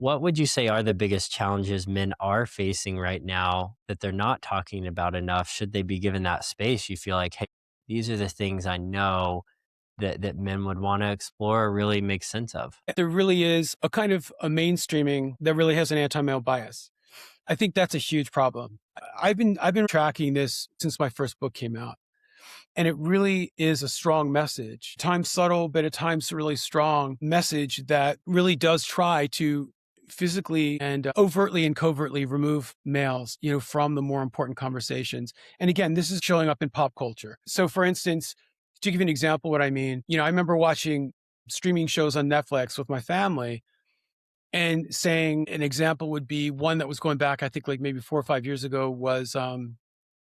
What would you say are the biggest challenges men are facing right now that they're not talking about enough? Should they be given that space? You feel like, hey, these are the things I know that men would want to explore or really make sense of. There really is a kind of a mainstreaming that really has an anti-male bias. I think that's a huge problem. I've been tracking this since my first book came out, and it really is a strong message. Times subtle, but at times really strong message that really does try to physically and overtly and covertly remove males, from the more important conversations. And again, this is showing up in pop culture. So for instance, to give you an example what I mean, I remember watching streaming shows on Netflix with my family and saying an example would be one that was going back, I think like maybe 4 or 5 years ago was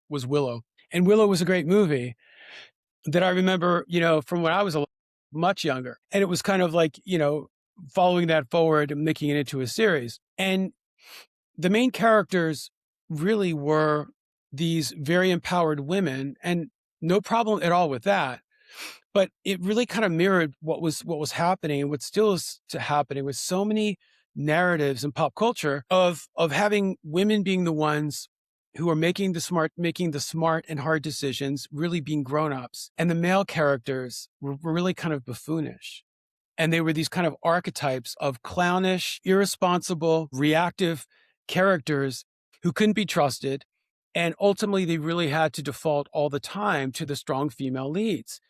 Willow. And Willow was a great movie that I remember, from when I was much younger. And it was kind of like, following that forward and making it into a series. And the main characters really were these very empowered women, and no problem at all with that. But it really kind of mirrored what was happening and what still is happening with so many narratives in pop culture of having women being the ones who are making the smart and hard decisions, really being grown-ups. And the male characters were really kind of buffoonish. And they were these kind of archetypes of clownish, irresponsible, reactive characters who couldn't be trusted. And ultimately, they really had to default all the time to the strong female leads.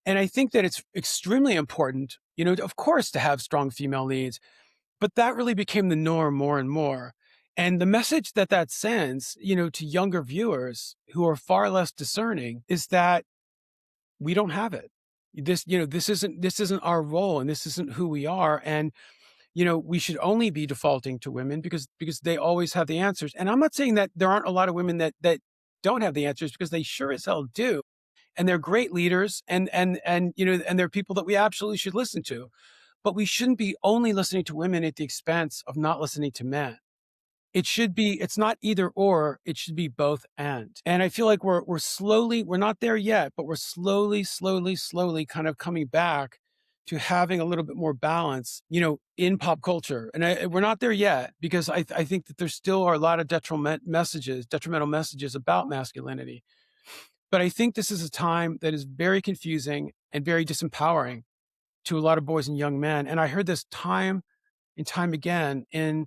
And I think that it's extremely important, of course, to have strong female leads, but that really became the norm more and more. And the message that sends, to younger viewers who are far less discerning is that we don't have it. This isn't our role, and this isn't who we are. And, we should only be defaulting to women because they always have the answers. And I'm not saying that there aren't a lot of women that don't have the answers, because they sure as hell do. And they're great leaders, and they're people that we absolutely should listen to. But we shouldn't be only listening to women at the expense of not listening to men. It's not either or, it should be both and. And I feel like we're not there yet, but we're slowly kind of coming back to having a little bit more balance, in pop culture. And we're not there yet, because I think that there still are a lot of detrimental messages about masculinity. But I think this is a time that is very confusing and very disempowering to a lot of boys and young men. And I heard this time and time again in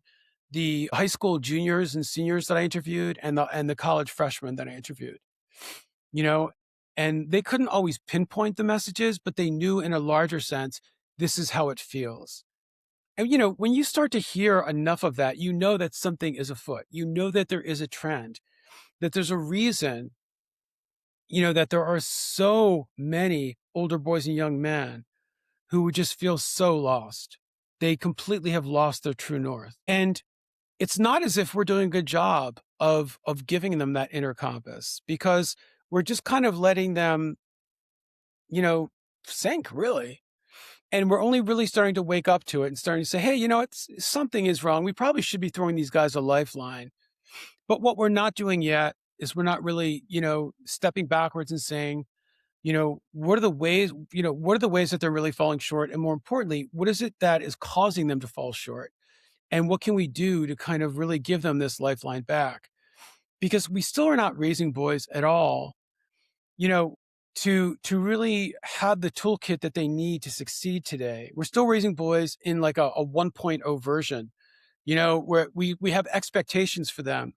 the high school juniors and seniors that I interviewed, and the college freshmen that I interviewed, you know, and they couldn't always pinpoint the messages, but they knew in a larger sense, this is how it feels. And, when you start to hear enough of that, you know that something is afoot. You know that there is a trend, that there's a reason, that there are so many older boys and young men who would just feel so lost. They completely have lost their true north. And it's not as if we're doing a good job of giving them that inner compass, because we're just kind of letting them, sink, really. And we're only really starting to wake up to it and starting to say, hey, something is wrong. We probably should be throwing these guys a lifeline. But what we're not doing yet is we're not really, stepping backwards and saying, what are the ways that they're really falling short? And more importantly, what is it that is causing them to fall short? And what can we do to kind of really give them this lifeline back? Because we still are not raising boys at all, you know, to really have the toolkit that they need to succeed today. We're still raising boys in like a 1.0 version, where we have expectations for them,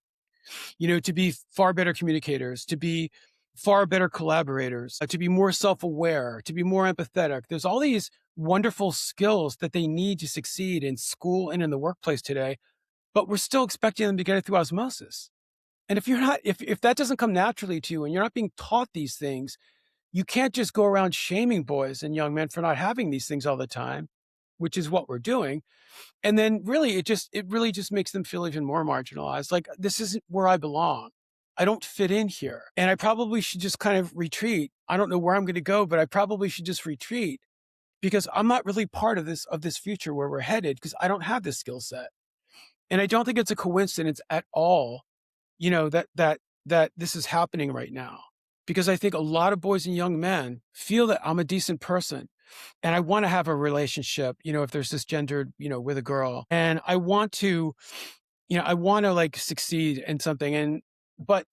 to be far better communicators, to be far better collaborators, to be more self-aware, to be more empathetic. There's all these wonderful skills that they need to succeed in school and in the workplace today, but we're still expecting them to get it through osmosis. And if that doesn't come naturally to you and you're not being taught these things, you can't just go around shaming boys and young men for not having these things all the time, which is what we're doing. And then really, it really just makes them feel even more marginalized. Like, this isn't where I belong. I don't fit in here. And I probably should just kind of retreat. I don't know where I'm going to go, but I probably should just retreat, because I'm not really part of this future where we're headed, because I don't have this skill set. And I don't think it's a coincidence at all, that this is happening right now, because I think a lot of boys and young men feel that I'm a decent person. and I want to have a relationship, if there's cisgendered, with a girl, and I want to, I want to like succeed in something, and but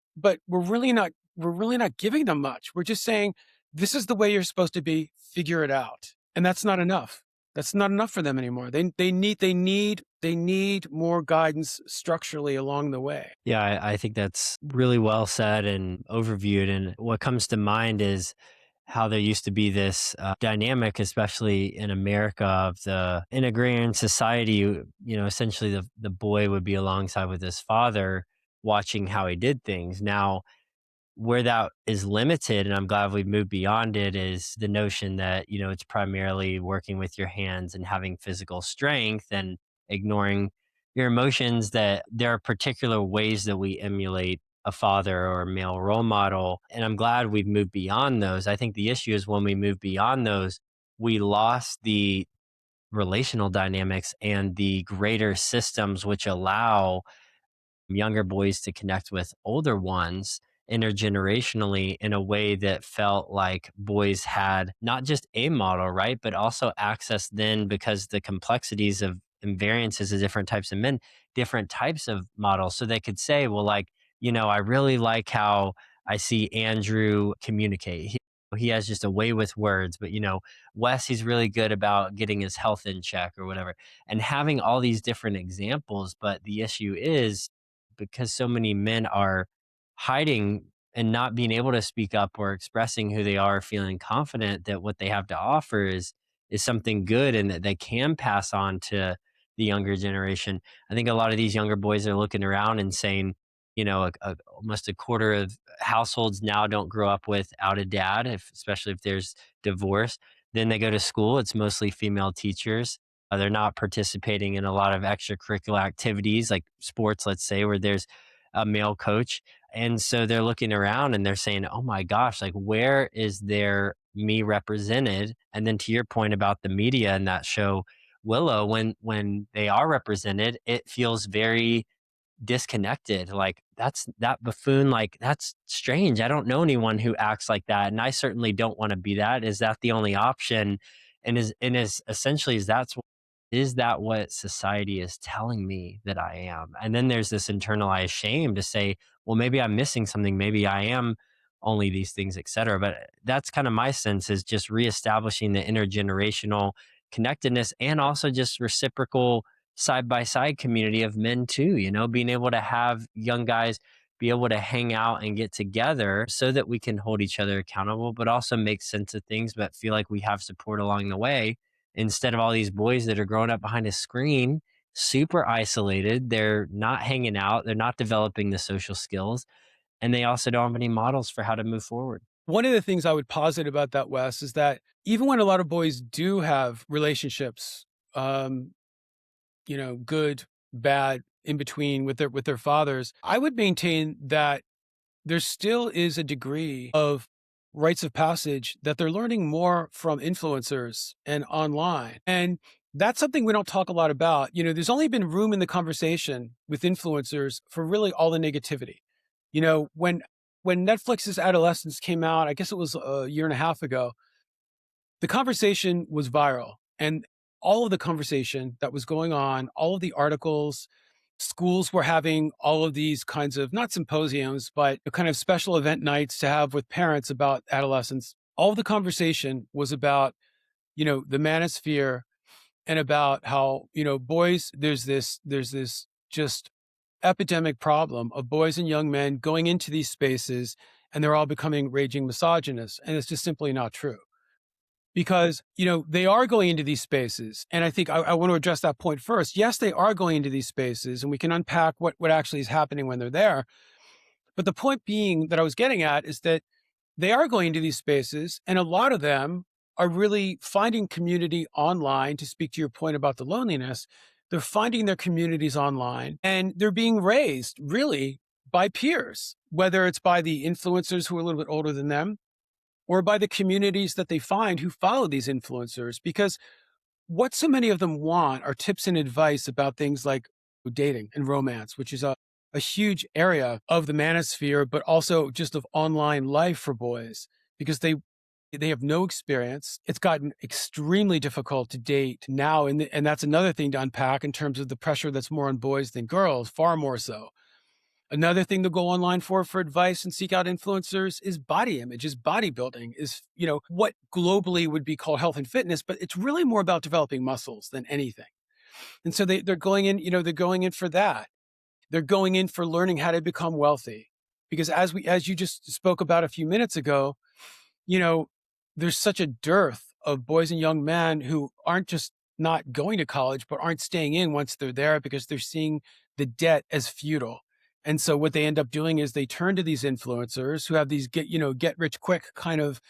we're really not giving them much. We're just saying this is the way you're supposed to be. Figure it out, and that's not enough. That's not enough for them anymore. They need more guidance structurally along the way. Yeah, I think that's really well said and overviewed. And what comes to mind is how there used to be this dynamic, especially in America, of in agrarian society. Essentially the boy would be alongside with his father, watching how he did things. Now, where that is limited, and I'm glad we've moved beyond it, is the notion that, it's primarily working with your hands and having physical strength and ignoring your emotions, that there are particular ways that we emulate a father or a male role model. And I'm glad we've moved beyond those. I think the issue is when we move beyond those, we lost the relational dynamics and the greater systems which allow younger boys to connect with older ones intergenerationally in a way that felt like boys had not just a model, right? But also access then, because the complexities of and variances of different types of men, different types of models. So they could say, well, like, I really like how I see Andrew communicate. He has just a way with words, but Wes, he's really good about getting his health in check or whatever. And having all these different examples. But the issue is, because so many men are hiding and not being able to speak up or expressing who they are, feeling confident that what they have to offer is something good and that they can pass on to the younger generation. I think a lot of these younger boys are looking around and saying, almost a quarter of households now don't grow up without a dad, especially if there's divorce. Then they go to school, it's mostly female teachers. They're not participating in a lot of extracurricular activities like sports, let's say, where there's a male coach. And so they're looking around and they're saying, oh my gosh, like, where is there me represented? And then to your point about the media and that show, Willow, when they are represented, it feels very disconnected. Like, that's that buffoon, like, that's strange. I don't know anyone who acts like that, and I certainly don't want to be that. Is that the only option? And is essentially, is that what society is telling me that I am? And then there's this internalized shame to say, well, maybe I'm missing something, maybe I am only these things, etc. But that's kind of my sense, is just reestablishing the intergenerational connectedness, and also just reciprocal side by side community of men too, being able to have young guys be able to hang out and get together so that we can hold each other accountable, but also make sense of things, but feel like we have support along the way, instead of all these boys that are growing up behind a screen, super isolated. They're not hanging out, they're not developing the social skills, and they also don't have any models for how to move forward. One of the things I would posit about that, Wes, is that even when a lot of boys do have relationships, um, good, bad, in between with their fathers, I would maintain that there still is a degree of rites of passage that they're learning more from influencers and online. And that's something we don't talk a lot about. There's only been room in the conversation with influencers for really all the negativity. When Netflix's Adolescence came out, I guess it was a year and a half ago, the conversation was viral. And all of the conversation that was going on, all of the articles, schools were having all of these kinds of, not symposiums, but kind of special event nights to have with parents about adolescence. All of the conversation was about, the manosphere, and about how, boys, there's this just epidemic problem of boys and young men going into these spaces, and they're all becoming raging misogynists. And it's just simply not true, because they are going into these spaces, and I think I want to address that point first. Yes, they are going into these spaces, and we can unpack what actually is happening when they're there. But the point being that I was getting at is that they are going into these spaces, and a lot of them are really finding community online. To speak to your point about the loneliness, they're finding their communities online, and they're being raised really by peers, whether it's by the influencers who are a little bit older than them, or by the communities that they find who follow these influencers. Because what so many of them want are tips and advice about things like dating and romance, which is a huge area of the manosphere, but also just of online life for boys, because they They have no experience. It's gotten extremely difficult to date now. And that's another thing to unpack in terms of the pressure that's more on boys than girls, far more so. Another thing to go online for advice and seek out influencers is body image, is bodybuilding, is, what globally would be called health and fitness, but it's really more about developing muscles than anything. And so they're going in, they're going in for that. They're going in for learning how to become wealthy. Because as you just spoke about a few minutes ago, you know, there's such a dearth of boys and young men who aren't just not going to college, but aren't staying in once they're there because they're seeing the debt as futile. And so what they end up doing is they turn to these influencers who have these get rich quick kind of,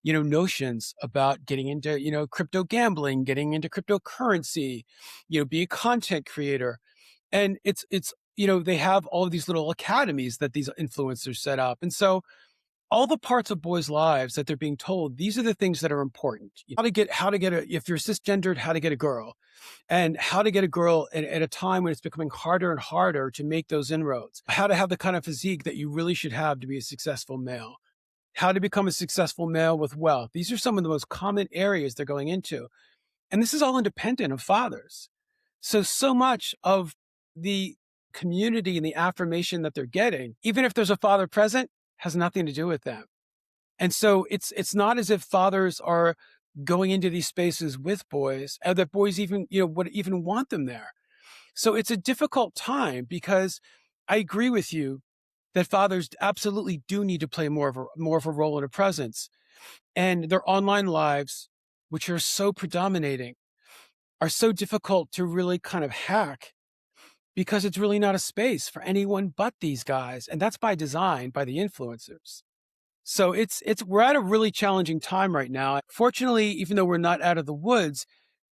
notions about getting into, crypto gambling, getting into cryptocurrency, be a content creator. And it's, they have all of these little academies that these influencers set up. And so all the parts of boys' lives that they're being told, these are the things that are important. If you're cisgendered, how to get a girl, and how to get a girl at a time when it's becoming harder and harder to make those inroads, how to have the kind of physique that you really should have to be a successful male, how to become a successful male with wealth. These are some of the most common areas they're going into. And this is all independent of fathers. So much of the community and the affirmation that they're getting, even if there's a father present, has nothing to do with them. And so it's not as if fathers are going into these spaces with boys, and that boys even, would even want them there. So it's a difficult time because I agree with you that fathers absolutely do need to play more of a role and a presence. And their online lives, which are so predominating, are so difficult to really kind of hack because it's really not a space for anyone but these guys. And that's by design, by the influencers. So we're at a really challenging time right now. Fortunately, even though we're not out of the woods,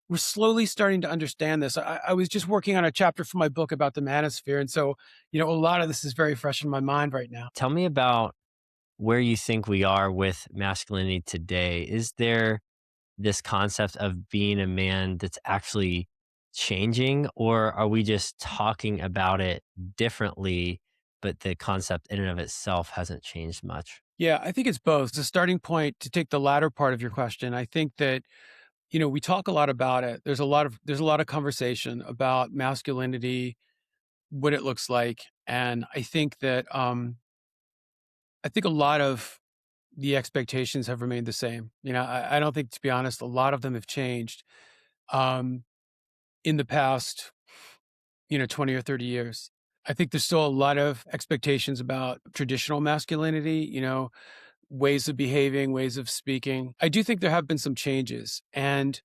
we're slowly starting to understand this. I was just working on a chapter for my book about the Manosphere. And so, a lot of this is very fresh in my mind right now. Tell me about where you think we are with masculinity today. Is there this concept of being a man that's actually changing, or are we just talking about it differently, but the concept in and of itself hasn't changed much? Yeah, I think it's both. The starting point to take the latter part of your question, I think that, we talk a lot about it. There's a lot of conversation about masculinity, what it looks like. And I think that I think a lot of the expectations have remained the same. I don't think, to be honest, a lot of them have changed um, in the past, 20 or 30 years. I think there's still a lot of expectations about traditional masculinity, ways of behaving, ways of speaking. I do think there have been some changes. And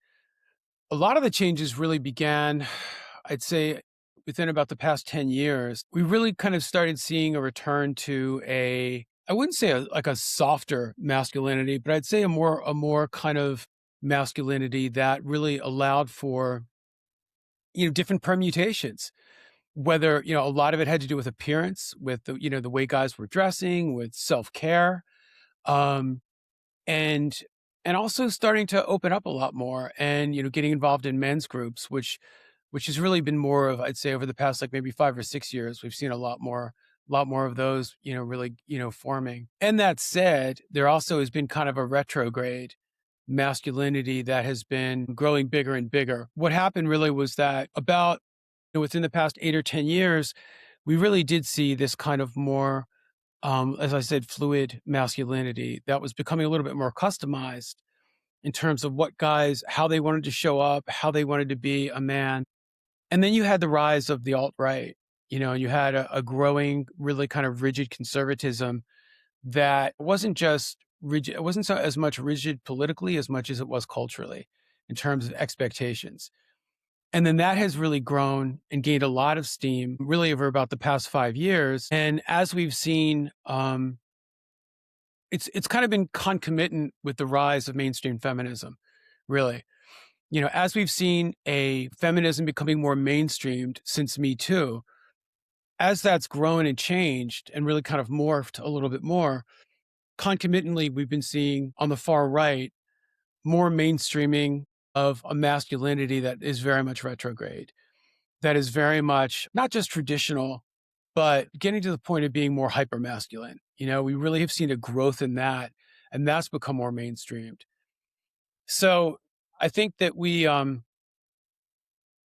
a lot of the changes really began, I'd say, within about the past 10 years. We really kind of started seeing a return to I wouldn't say like a softer masculinity, but I'd say a more kind of masculinity that really allowed for, different permutations. Whether, a lot of it had to do with appearance, with the way guys were dressing, with self-care. Um, and and also starting to open up a lot more and, getting involved in men's groups, which has really been more of, I'd say, over the past like maybe 5 or 6 years, we've seen a lot more of those, really, forming. And that said, there also has been kind of a retrograde masculinity that has been growing bigger and bigger. What happened really was that about, within the past 8 or 10 years, we really did see this kind of more, as I said, fluid masculinity that was becoming a little bit more customized in terms of what guys, how they wanted to show up, how they wanted to be a man. And then you had the rise of the alt-right, you had a growing, really kind of rigid conservatism that wasn't just rigid. It wasn't so as much rigid politically as much as it was culturally in terms of expectations. And then that has really grown and gained a lot of steam really over about the past 5 years. And as we've seen, it's kind of been concomitant with the rise of mainstream feminism, really. As we've seen a feminism becoming more mainstreamed since Me Too, as that's grown and changed and really kind of morphed a little bit more, concomitantly, we've been seeing on the far right more mainstreaming of a masculinity that is very much retrograde, that is very much not just traditional, but getting to the point of being more hyper masculine. We really have seen a growth in that and that's become more mainstreamed. So I think that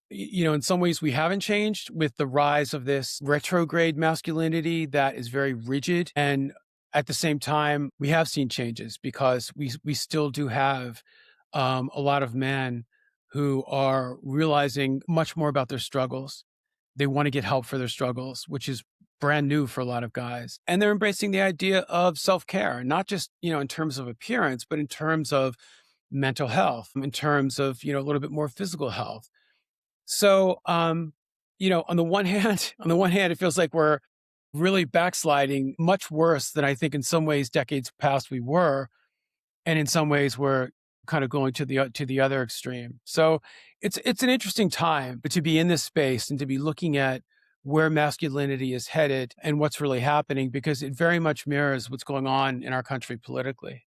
in some ways we haven't changed with the rise of this retrograde masculinity that is very rigid. And at the same time, we have seen changes because we still do have a lot of men who are realizing much more about their struggles. They want to get help for their struggles, which is brand new for a lot of guys. And they're embracing the idea of self-care, not just, in terms of appearance, but in terms of mental health, in terms of, a little bit more physical health. So, on the one hand, it feels like we're really backsliding much worse than I think in some ways decades past we were, and in some ways we're kind of going to the other extreme. So it's an interesting time, but to be in this space and to be looking at where masculinity is headed and what's really happening, because it very much mirrors what's going on in our country politically.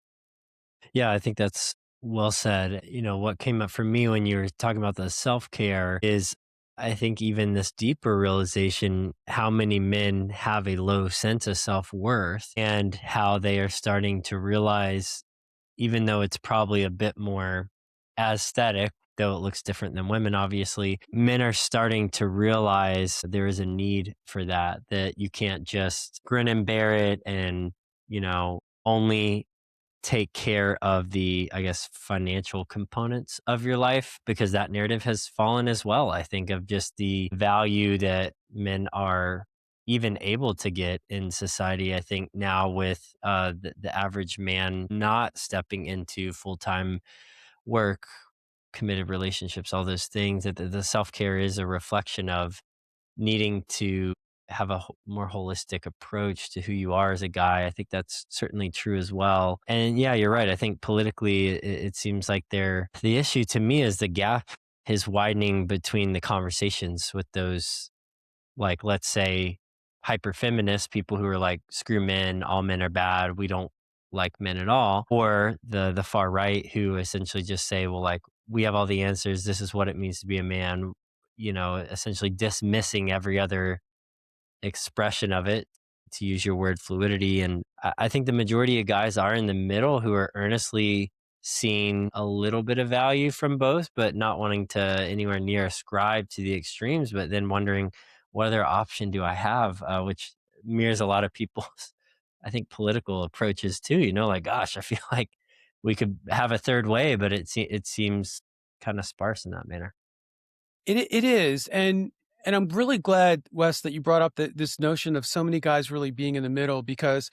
Yeah, I think that's well said. What came up for me when you were talking about the self care is I think even this deeper realization how many men have a low sense of self worth and how they are starting to realize, even though it's probably a bit more aesthetic, though it looks different than women, obviously, men are starting to realize there is a need for that, that you can't just grin and bear it and, only take care of the, I guess, financial components of your life because that narrative has fallen as well. I think of just the value that men are even able to get in society. I think now with the average man not stepping into full time work, committed relationships, all those things, that the self care is a reflection of needing to have a more holistic approach to who you are as a guy. I think that's certainly true as well. And yeah, you're right. I think politically, it seems like the issue to me is the gap is widening between the conversations with those, like, let's say, hyper feminist people who are like, screw men, all men are bad, we don't like men at all, or the far right who essentially just say, well, like, we have all the answers, this is what it means to be a man, essentially dismissing every other expression of it, to use your word, fluidity. And I think the majority of guys are in the middle who are earnestly seeing a little bit of value from both, but not wanting to anywhere near ascribe to the extremes, but then wondering what other option do I have, which mirrors a lot of people's, I think, political approaches too. Like, gosh, I feel like we could have a third way, but it seems kind of sparse in that manner. It is, and I'm really glad, Wes, that you brought up this notion of so many guys really being in the middle, because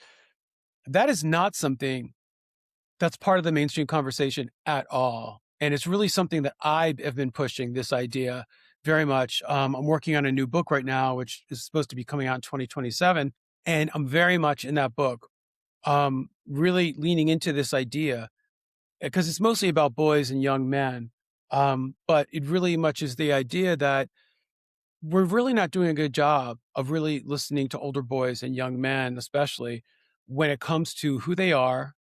that is not something that's part of the mainstream conversation at all. And it's really something that I have been pushing this idea very much. I'm working on a new book right now, which is supposed to be coming out in 2027. And I'm very much in that book, really leaning into this idea because it's mostly about boys and young men. But it really much is the idea that we're really not doing a good job of really listening to older boys and young men, especially when it comes to who they are,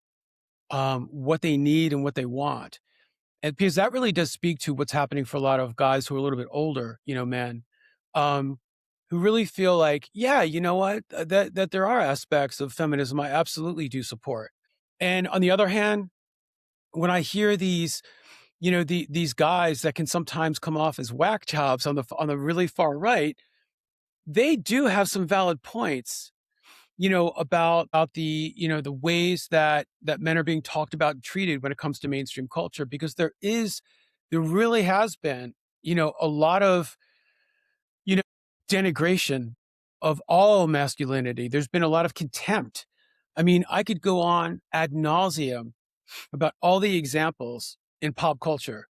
what they need and what they want. And because that really does speak to what's happening for a lot of guys who are a little bit older, men, um, who really feel like, yeah, you know what, that there are aspects of feminism I absolutely do support. And on the other hand, when I hear these guys that can sometimes come off as whack jobs on the really far right, they do have some valid points, about the ways that men are being talked about and treated when it comes to mainstream culture, because there really has been, a lot of, you know, denigration of all masculinity. There's been a lot of contempt. I mean, I could go on ad nauseum about all the examples in pop culture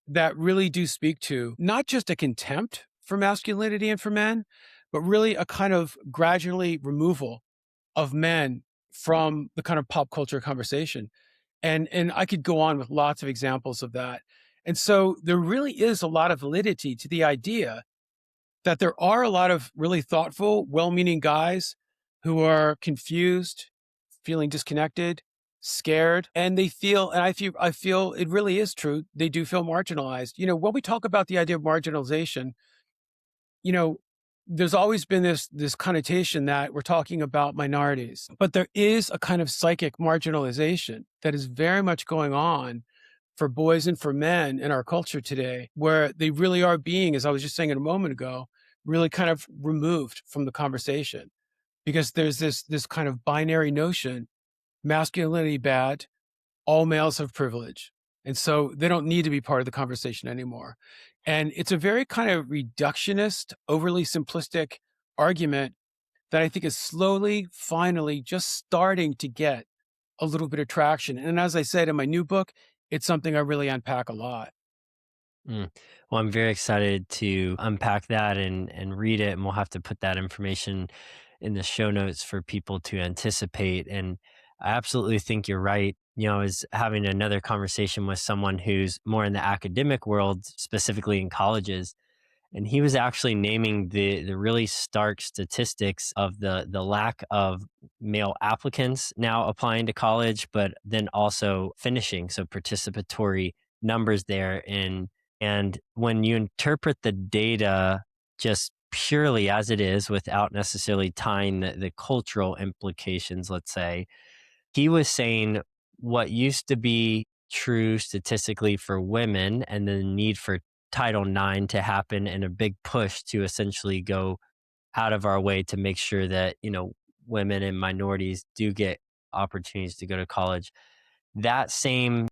that really do speak to not just a contempt for masculinity and for men, but really a kind of gradually removal of men from the kind of pop culture conversation. And I could go on with lots of examples of that. And so there really is a lot of validity to the idea that there are a lot of really thoughtful, well-meaning guys who are confused, feeling disconnected, scared, and I feel it really is true. They do feel marginalized. When we talk about the idea of marginalization, you know, there's always been this connotation that we're talking about minorities, but there is a kind of psychic marginalization that is very much going on for boys and for men in our culture today, where they really are being, as I was just saying a moment ago, really kind of removed from the conversation, because there's this kind of binary notion: masculinity bad, all males have privilege. And so they don't need to be part of the conversation anymore. And it's a very kind of reductionist, overly simplistic argument that I think is slowly, finally just starting to get a little bit of traction. And as I said in my new book, it's something I really unpack a lot. Mm. Well, I'm very excited to unpack that and read it, and we'll have to put that information in the show notes for people to anticipate. And I absolutely think you're right. I was having another conversation with someone who's more in the academic world, specifically in colleges, and he was actually naming the really stark statistics of the lack of male applicants now applying to college, but then also finishing, so participatory numbers there. And when you interpret the data just purely as it is, without necessarily tying the cultural implications, let's say, he was saying what used to be true statistically for women, and the need for Title IX to happen, and a big push to essentially go out of our way to make sure that, women and minorities do get opportunities to go to college. That same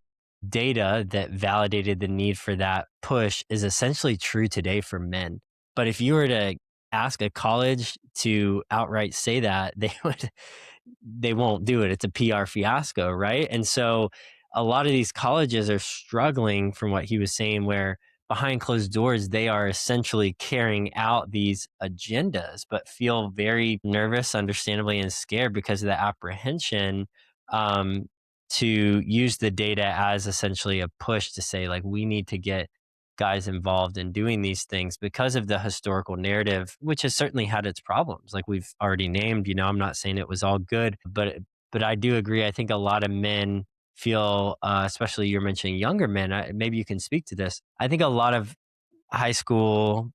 data that validated the need for that push is essentially true today for men. But if you were to ask a college to outright say that, they won't do it. It's a PR fiasco, right? And so a lot of these colleges are struggling, from what he was saying, where behind closed doors they are essentially carrying out these agendas, but feel very nervous, understandably, and scared because of the apprehension, um, to use the data as essentially a push to say, like, we need to get guys involved in doing these things because of the historical narrative, which has certainly had its problems, like we've already named. I'm not saying it was all good, but I do agree. I think a lot of men feel, especially you're mentioning younger men. Maybe you can speak to this. I think a lot of high school,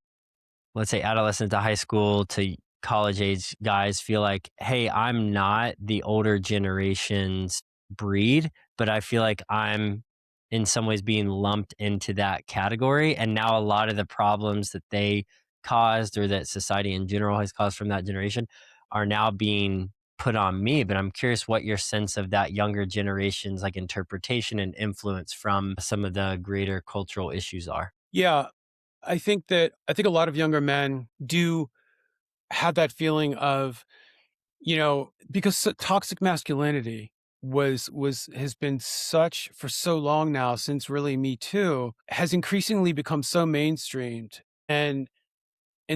let's say adolescent to high school to college age guys, feel like, hey, I'm not the older generation's breed, but I feel like I'm in some ways being lumped into that category. And now a lot of the problems that they caused, or that society in general has caused from that generation, are now being put on me. But I'm curious what your sense of that younger generation's like interpretation and influence from some of the greater cultural issues are. Yeah, I think a lot of younger men do have that feeling of, because toxic masculinity was has been such for so long now, since really Me Too, has increasingly become so mainstreamed and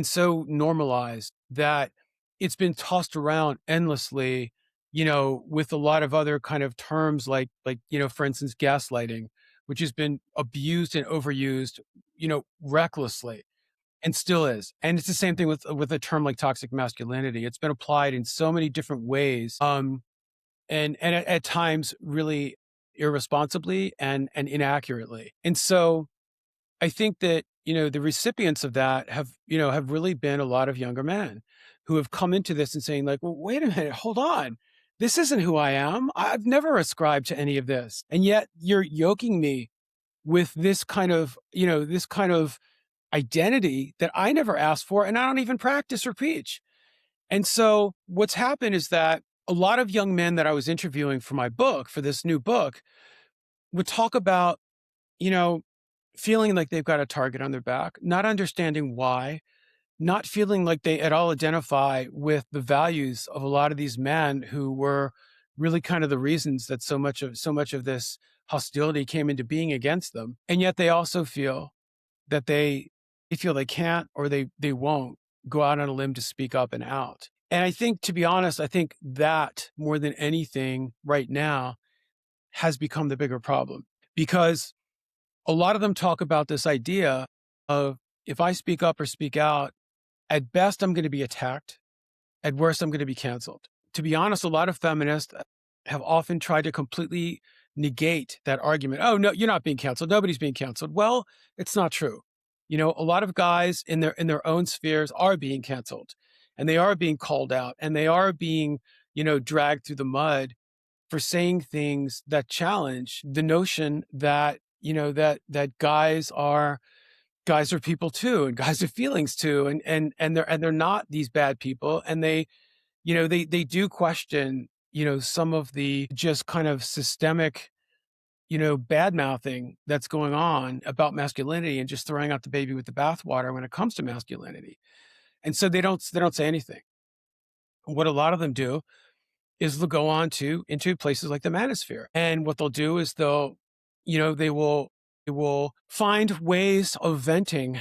so normalized that it's been tossed around endlessly, with a lot of other kind of terms like, for instance, gaslighting, which has been abused and overused, recklessly, and still is. And it's the same thing with a term like toxic masculinity. It's been applied in so many different ways, and at times really irresponsibly and inaccurately. And so I think that, the recipients of that have really been a lot of younger men who have come into this and saying, like, well, wait a minute, hold on. This isn't who I am. I've never ascribed to any of this. And yet you're yoking me with this kind of identity that I never asked for, and I don't even practice or preach. And so what's happened is that a lot of young men that I was interviewing for my book, for this new book, would talk about, you know, feeling like they've got a target on their back, not understanding why, not feeling like they at all identify with the values of a lot of these men who were really kind of the reasons that so much of this hostility came into being against them. And yet they also feel that they feel they can't, or they won't go out on a limb to speak up and out. And I think, to be honest, I think that more than anything right now has become the bigger problem, because a lot of them talk about this idea of, if I speak up or speak out, at best I'm going to be attacked, at worst I'm going to be canceled. To be honest, a lot of feminists have often tried to completely negate that argument. Oh, no, you're not being canceled. Nobody's being canceled. Well, it's not true. A lot of guys in their own spheres are being canceled, and they are being called out, and they are being, dragged through the mud for saying things that challenge the notion that, that guys are people too, and guys have feelings too, and they're not these bad people, and they do question, some of the just kind of systemic, bad mouthing that's going on about masculinity and just throwing out the baby with the bathwater when it comes to masculinity. And so they don't say anything. What a lot of them do is they'll go on to into places like the Manosphere. And what they'll do is they will find ways of venting,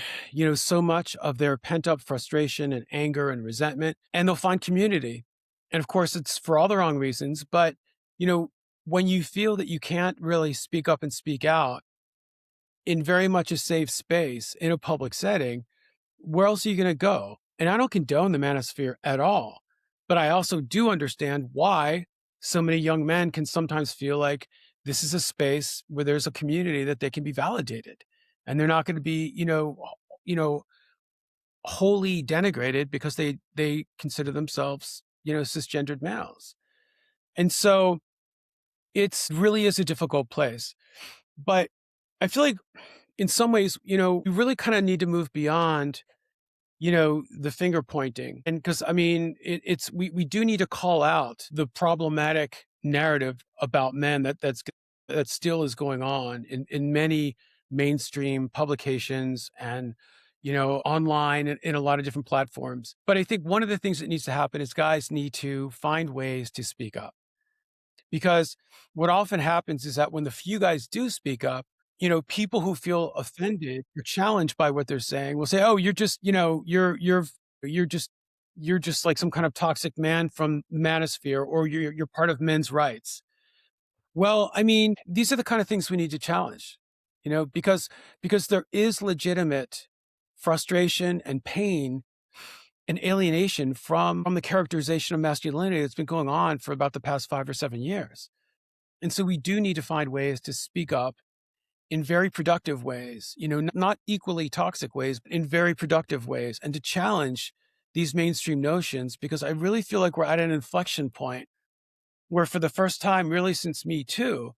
so much of their pent up frustration and anger and resentment, and they'll find community. And of course, it's for all the wrong reasons. But, you know, when you feel that you can't really speak up and speak out in very much a safe space in a public setting, where else are you going to go? And I don't condone the manosphere at all, but I also do understand why so many young men can sometimes feel like this is a space where there's a community that they can be validated, and they're not going to be, you know, wholly denigrated because they consider themselves, cisgendered males. And so it's really is a difficult place. But I feel like in some ways, we really kind of need to move beyond, the finger pointing. And because I mean, we do need to call out the problematic narrative about men that still is going on in many mainstream publications and, online and in a lot of different platforms. But I think one of the things that needs to happen is guys need to find ways to speak up. Because what often happens is that when the few guys do speak up, people who feel offended or challenged by what they're saying will say, "Oh, you're just, you're just, you're just like some kind of toxic man from Manosphere, or you're part of men's rights." Well, I mean, these are the kind of things we need to challenge, because there is legitimate frustration and pain and alienation from the characterization of masculinity that's been going on for about the past 5 or 7 years. And so we do need to find ways to speak up in very productive ways, not equally toxic ways, but in very productive ways, and to challenge these mainstream notions, because I really feel like we're at an inflection point where, for the first time, really since Me Too,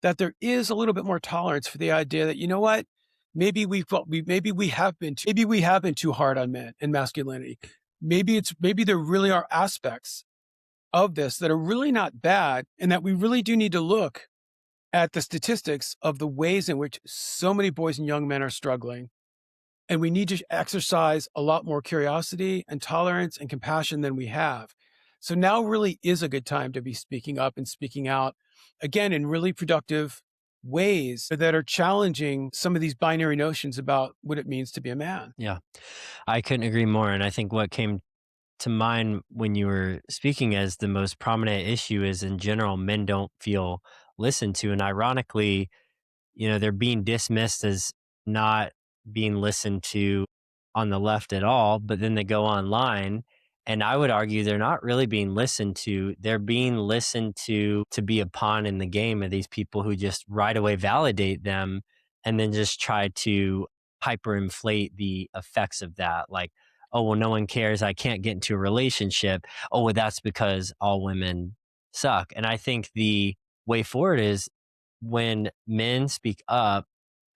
that there is a little bit more tolerance for the idea that, you know what, maybe we have been too hard on men and masculinity. Maybe there really are aspects of this that are really not bad, and that we really do need to look at the statistics of the ways in which so many boys and young men are struggling. And we need to exercise a lot more curiosity and tolerance and compassion than we have. So now really is a good time to be speaking up and speaking out, again, in really productive ways that are challenging some of these binary notions about what it means to be a man. Yeah, I couldn't agree more. And I think what came to mind when you were speaking as the most prominent issue is, in general, men don't feel listened to. And ironically, they're being dismissed as not being listened to on the left at all, but then they go online, and I would argue they're not really being listened to. They're being listened to be a pawn in the game of these people who just right away validate them and then just try to hyperinflate the effects of that. Like, oh, well, no one cares. I can't get into a relationship. Oh, well, that's because all women suck. And I think the way forward is, when men speak up,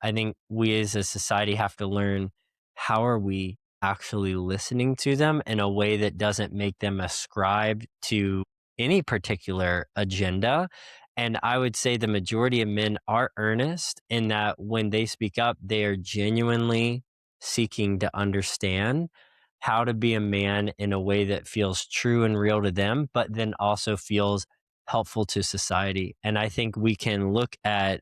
I think we as a society have to learn, how are we actually listening to them in a way that doesn't make them ascribe to any particular agenda. And I would say the majority of men are earnest in that when they speak up, they are genuinely seeking to understand how to be a man in a way that feels true and real to them, but then also feels helpful to society. And I think we can look at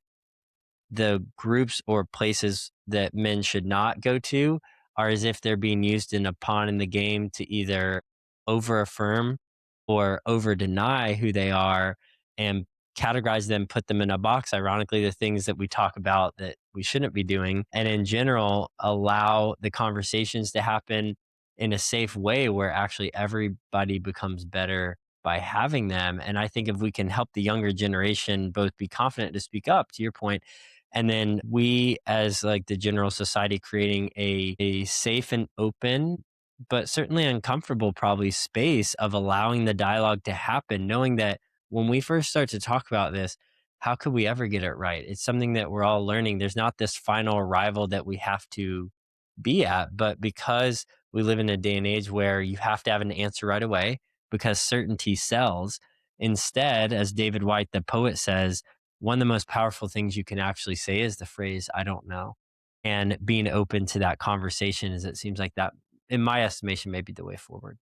the groups or places that men should not go to are as if they're being used in a pawn in the game to either over affirm or over deny who they are and categorize them, put them in a box. Ironically, the things that we talk about that we shouldn't be doing. And in general, allow the conversations to happen in a safe way where actually everybody becomes better by having them. And I think if we can help the younger generation both be confident to speak up, to your point, And then we, as like the general society, creating a safe and open, but certainly uncomfortable, probably space of allowing the dialogue to happen, knowing that when we first start to talk about this, how could we ever get it right? It's something that we're all learning. There's not this final arrival that we have to be at, but because we live in a day and age where you have to have an answer right away because certainty sells, instead, as David White, the poet, says, one of the most powerful things you can actually say is the phrase, I don't know. And being open to that conversation is, it seems like that, in my estimation, may be the way forward.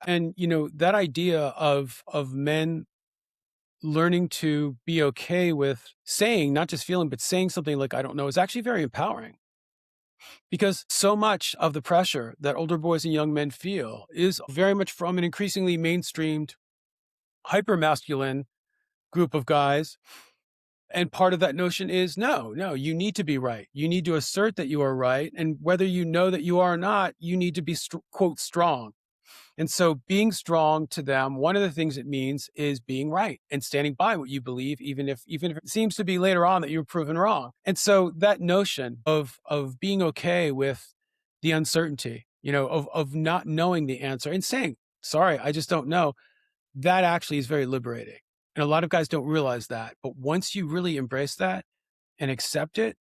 And, that idea of men learning to be okay with saying, not just feeling, but saying something like, I don't know, is actually very empowering. Because so much of the pressure that older boys and young men feel is very much from an increasingly mainstreamed, hyper masculine group of guys. And part of that notion is no, no, you need to be right. You need to assert that you are right. And whether you know that you are or not, you need to be, quote, strong. And so being strong to them, one of the things it means is being right and standing by what you believe, even if it seems to be later on that you're proven wrong. And so that notion of being okay with the uncertainty, of not knowing the answer and saying, sorry, I just don't know, that actually is very liberating. And a lot of guys don't realize that. But once you really embrace that and accept it,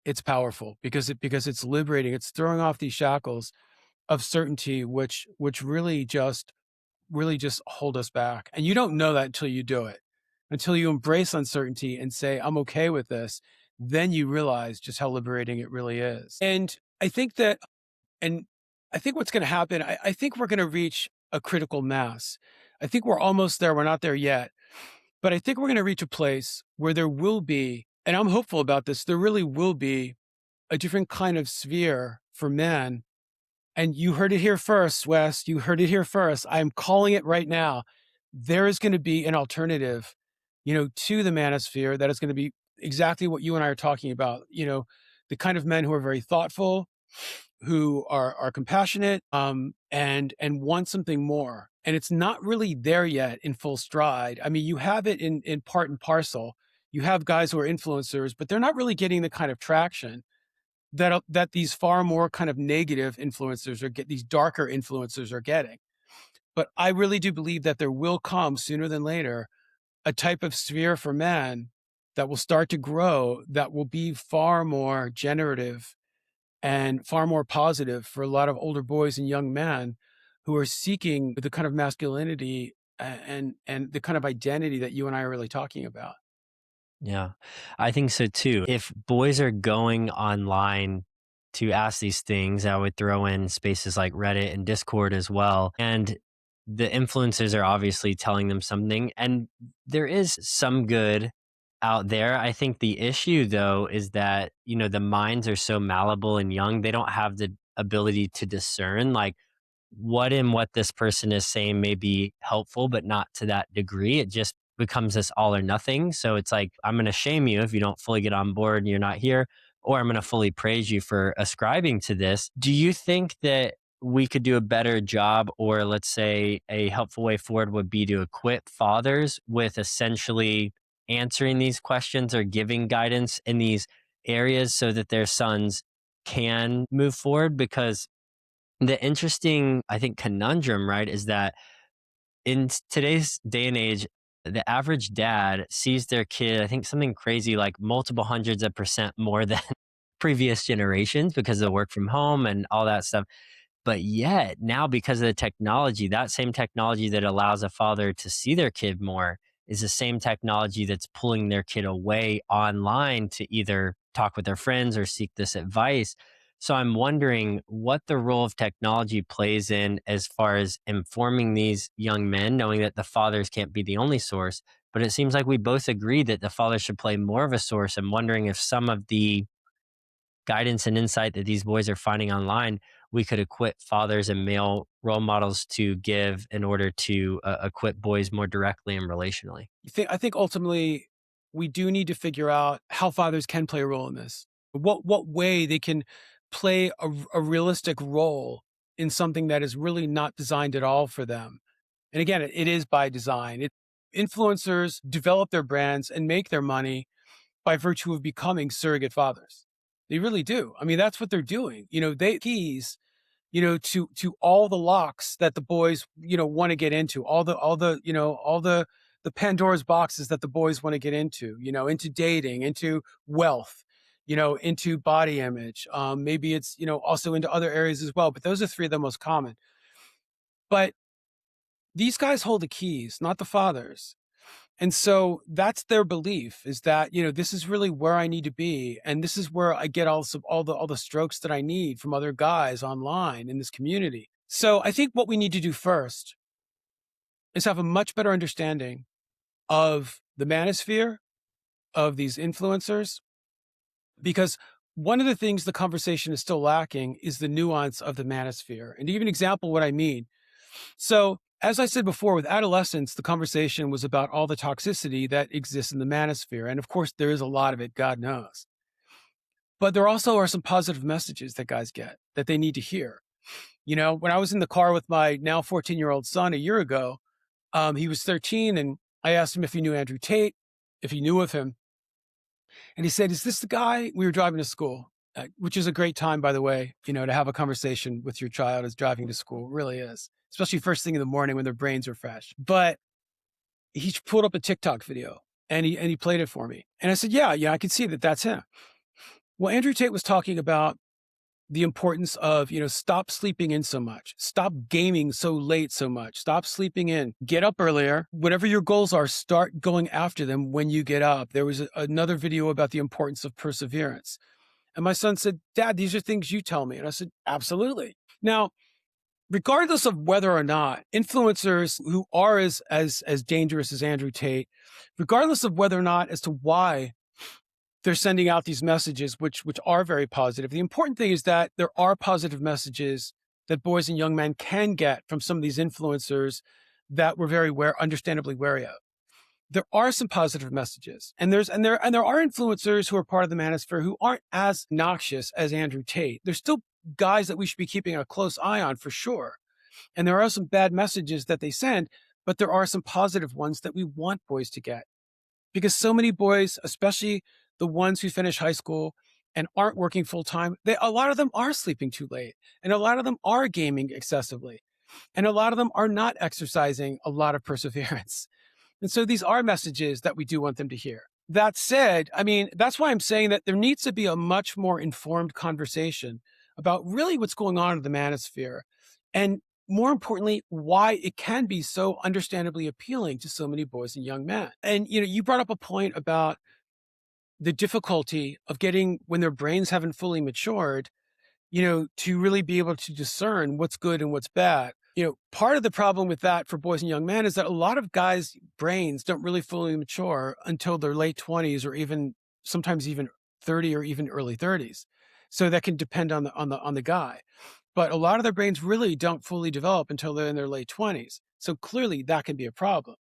it's powerful because it's liberating. It's throwing off these shackles of certainty, which really just hold us back. And you don't know that until you do it, until you embrace uncertainty and say, I'm okay with this. Then you realize just how liberating it really is. And I think what's going to happen, I think we're going to reach a critical mass. I think we're almost there. We're not there yet, but I think we're going to reach a place where there will be, and I'm hopeful about this, there really will be a different kind of sphere for men. And you heard it here first, Wes. You heard it here first. I'm calling it right now. There is going to be an alternative, to the manosphere that is going to be exactly what you and I are talking about. The kind of men who are very thoughtful, who are compassionate, and want something more. And it's not really there yet in full stride. I mean, you have it in part and parcel. You have guys who are influencers, but they're not really getting the kind of traction that these far more kind of negative influencers these darker influencers are getting. But I really do believe that there will come sooner than later a type of sphere for men that will start to grow that will be far more generative and far more positive for a lot of older boys and young men who are seeking the kind of masculinity and the kind of identity that you and I are really talking about. Yeah, I think so too. If boys are going online to ask these things, I would throw in spaces like Reddit and Discord as well. And the influencers are obviously telling them something, and there is some good out there. I think the issue, though, is that, the minds are so malleable and young, they don't have the ability to discern, like, what this person is saying may be helpful, but not to that degree. It just becomes this all or nothing. So it's like, I'm going to shame you if you don't fully get on board and you're not here, or I'm going to fully praise you for ascribing to this. Do you think that we could do a better job, or let's say a helpful way forward would be to equip fathers with essentially answering these questions or giving guidance in these areas so that their sons can move forward? Because the interesting, I think, conundrum, right, is that in today's day and age, the average dad sees their kid, I think something crazy like multiple hundreds of percent more than previous generations because of work from home and all that stuff. But yet, now because of the technology, that same technology that allows a father to see their kid more is the same technology that's pulling their kid away online to either talk with their friends or seek this advice. So I'm wondering what the role of technology plays in as far as informing these young men, knowing that the fathers can't be the only source. But it seems like we both agree that the father should play more of a source. I'm wondering if some of the guidance and insight that these boys are finding online, we could equip fathers and male role models to give in order to equip boys more directly and relationally. I think ultimately we do need to figure out how fathers can play a role in this. What way they can play a realistic role in something that is really not designed at all for them. And again, it is by design. Influencers develop their brands and make their money by virtue of becoming surrogate fathers. They really do. I mean, that's what they're doing. They keys, to all the locks that the boys, want to get into, all the Pandora's boxes that the boys want to get into dating, into wealth, into body image. Maybe it's, also into other areas as well, but those are three of the most common. But these guys hold the keys, not the fathers. And so that's their belief, is that, this is really where I need to be. And this is where I get all the strokes that I need from other guys online in this community. So I think what we need to do first is have a much better understanding of the manosphere, of these influencers, because one of the things the conversation is still lacking is the nuance of the manosphere. And to give an example what I mean. So, as I said before, with adolescence, the conversation was about all the toxicity that exists in the manosphere. And of course, there is a lot of it, God knows. But there also are some positive messages that guys get that they need to hear. When I was in the car with my now 14-year-old son a year ago, he was 13, and I asked him if he knew Andrew Tate, if he knew of him. And he said, "Is this the guy?" We were driving to school, which is a great time, by the way, to have a conversation with your child as driving to school. It really is, especially first thing in the morning when their brains are fresh. But he pulled up a TikTok video and he played it for me. And I said, yeah, I can see that that's him. Well, Andrew Tate was talking about the importance of, stop sleeping in so much, stop gaming so late so much, stop sleeping in, get up earlier, whatever your goals are, start going after them when you get up. There was another video about the importance of perseverance. And my son said, "Dad, these are things you tell me." And I said, absolutely. Now, regardless of whether or not influencers who are as dangerous as Andrew Tate, regardless of whether or not as to why they're sending out these messages, which are very positive, the important thing is that there are positive messages that boys and young men can get from some of these influencers that we're very understandably wary of. There are some positive messages, and there are influencers who are part of the manosphere who aren't as noxious as Andrew Tate. There's still guys that we should be keeping a close eye on for sure. And there are some bad messages that they send, but there are some positive ones that we want boys to get. Because so many boys, especially the ones who finish high school and aren't working full time, a lot of them are sleeping too late. And a lot of them are gaming excessively. And a lot of them are not exercising a lot of perseverance. And so these are messages that we do want them to hear. That said, I mean, that's why I'm saying that there needs to be a much more informed conversation about really what's going on in the manosphere. And more importantly, why it can be so understandably appealing to so many boys and young men. And, you brought up a point about the difficulty of getting, when their brains haven't fully matured, to really be able to discern what's good and what's bad. Part of the problem with that for boys and young men is that a lot of guys' brains don't really fully mature until their late 20s, or even sometimes even 30 or even early 30s. So that can depend on the guy. But a lot of their brains really don't fully develop until they're in their late 20s. So clearly that can be a problem.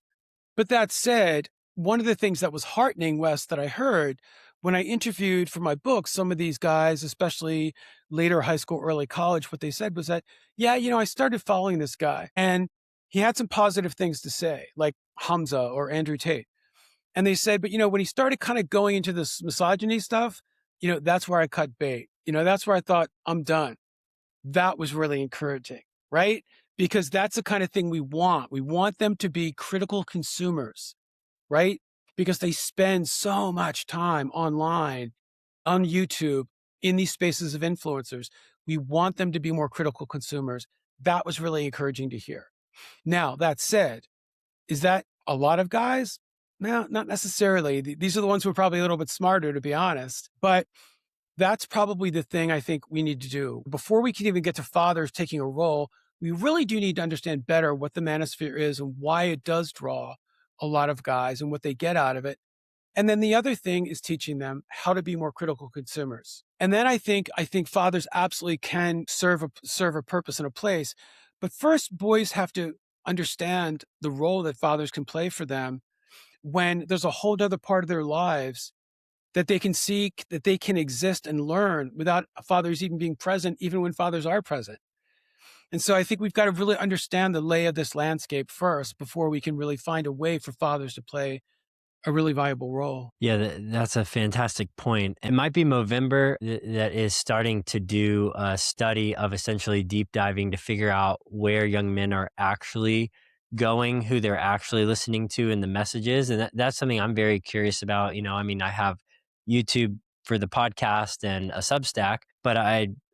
But that said, one of the things that was heartening, Wes, that I heard when I interviewed for my book, some of these guys, especially later high school, early college, what they said was that, yeah, I started following this guy and he had some positive things to say, like Hamza or Andrew Tate. And they said, but, when he started kind of going into this misogyny stuff, that's where I cut bait. That's where I thought, I'm done. That was really encouraging, right? Because that's the kind of thing we want. We want them to be critical consumers, right? Because they spend so much time online, on YouTube, in these spaces of influencers. We want them to be more critical consumers. That was really encouraging to hear. Now, that said, is that a lot of guys? No, not necessarily. These are the ones who are probably a little bit smarter, to be honest. But that's probably the thing I think we need to do. Before we can even get to fathers taking a role, we really do need to understand better what the manosphere is and why it does draw a lot of guys and what they get out of it. And then the other thing is teaching them how to be more critical consumers. And then I think fathers absolutely can serve a purpose and a place. But first, boys have to understand the role that fathers can play for them when there's a whole other part of their lives that they can seek, that they can exist and learn without fathers even being present, even when fathers are present. And so I think we've got to really understand the lay of this landscape first before we can really find a way for fathers to play a really viable role. Yeah, that's a fantastic point. It might be Movember that is starting to do a study of essentially deep diving to figure out where young men are actually going, who they're actually listening to, and the messages. And that's something I'm very curious about. I mean, I have YouTube for the podcast and a Substack, but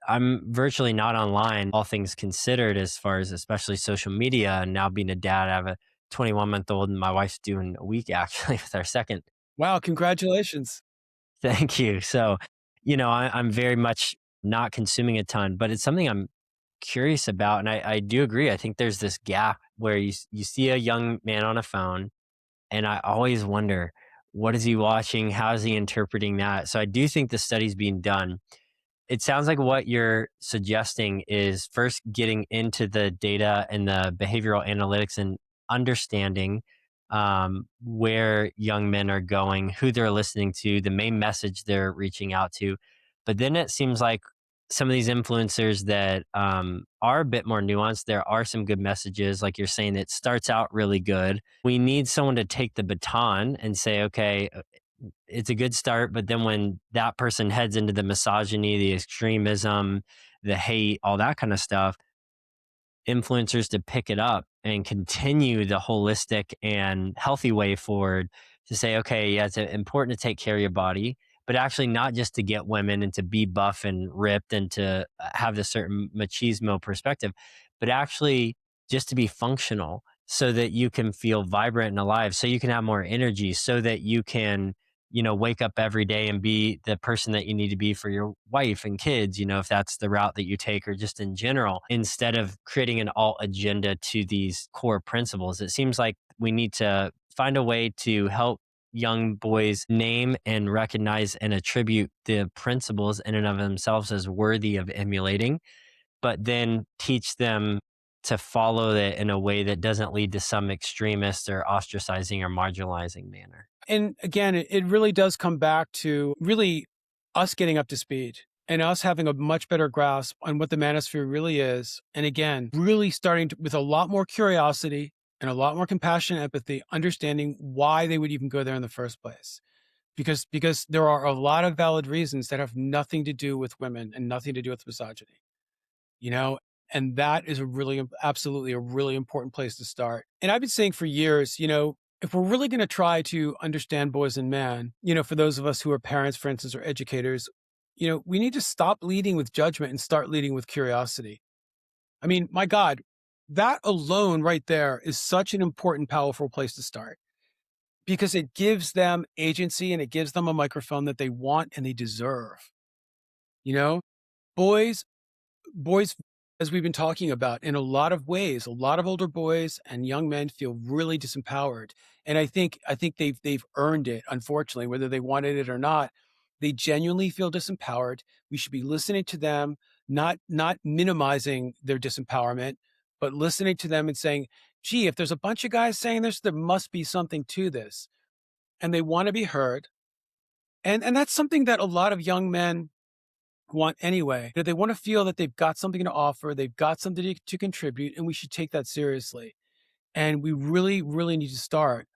I'm virtually not online, all things considered, as far as especially social media. And now being a dad, I have a 21-month-old, and my wife's doing a week actually with our second. Wow, congratulations. Thank you. So, I'm very much not consuming a ton, but it's something I'm curious about. And I do agree. I think there's this gap where you see a young man on a phone, and I always wonder, what is he watching? How is he interpreting that? So I do think the study's being done. It sounds like what you're suggesting is first getting into the data and the behavioral analytics and understanding where young men are going, who they're listening to, the main message they're reaching out to. But then it seems like some of these influencers that are a bit more nuanced, there are some good messages. Like you're saying, it starts out really good. We need someone to take the baton and say, okay, it's a good start, but then when that person heads into the misogyny, the extremism, the hate, all that kind of stuff, influencers to pick it up and continue the holistic and healthy way forward to say, okay, yeah, it's important to take care of your body, but actually not just to get women and to be buff and ripped and to have this certain machismo perspective, but actually just to be functional so that you can feel vibrant and alive, so you can have more energy, so that you can wake up every day and be the person that you need to be for your wife and kids, if that's the route that you take, or just in general, instead of creating an alt agenda to these core principles. It seems like we need to find a way to help young boys name and recognize and attribute the principles in and of themselves as worthy of emulating, but then teach them to follow it in a way that doesn't lead to some extremist or ostracizing or marginalizing manner. And again, it really does come back to really us getting up to speed and us having a much better grasp on what the manosphere really is. And again, really starting to, with a lot more curiosity and a lot more compassion and empathy, understanding why they would even go there in the first place. Because there are a lot of valid reasons that have nothing to do with women and nothing to do with misogyny, you know? And that is a really, absolutely a really important place to start. And I've been saying for years, if we're really going to try to understand boys and men, for those of us who are parents, for instance, or educators, we need to stop leading with judgment and start leading with curiosity. I mean, my God, that alone right there is such an important, powerful place to start because it gives them agency and it gives them a microphone that they want and they deserve. You know, boys boys, as we've been talking about, in a lot of ways, a lot of older boys and young men feel really disempowered. And I think they've earned it, unfortunately, whether they wanted it or not. They genuinely feel disempowered. We should be listening to them, not minimizing their disempowerment, but listening to them and saying, gee, if there's a bunch of guys saying this, there must be something to this. And they want to be heard. And that's something that a lot of young men want anyway. They want to feel that they've got something to offer, they've got something to contribute, and we should take that seriously. And we really, really need to start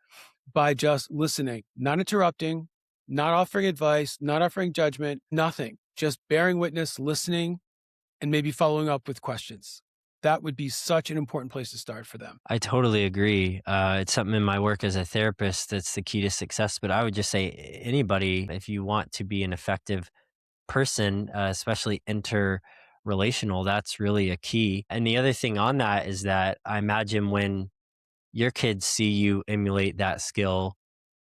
by just listening, not interrupting, not offering advice, not offering judgment, nothing. Just bearing witness, listening, and maybe following up with questions. That would be such an important place to start for them. I totally agree. It's something in my work as a therapist that's the key to success. But I would just say, anybody, if you want to be an effective person, especially interrelational, that's really a key. And the other thing on that is that I imagine when your kids see you emulate that skill,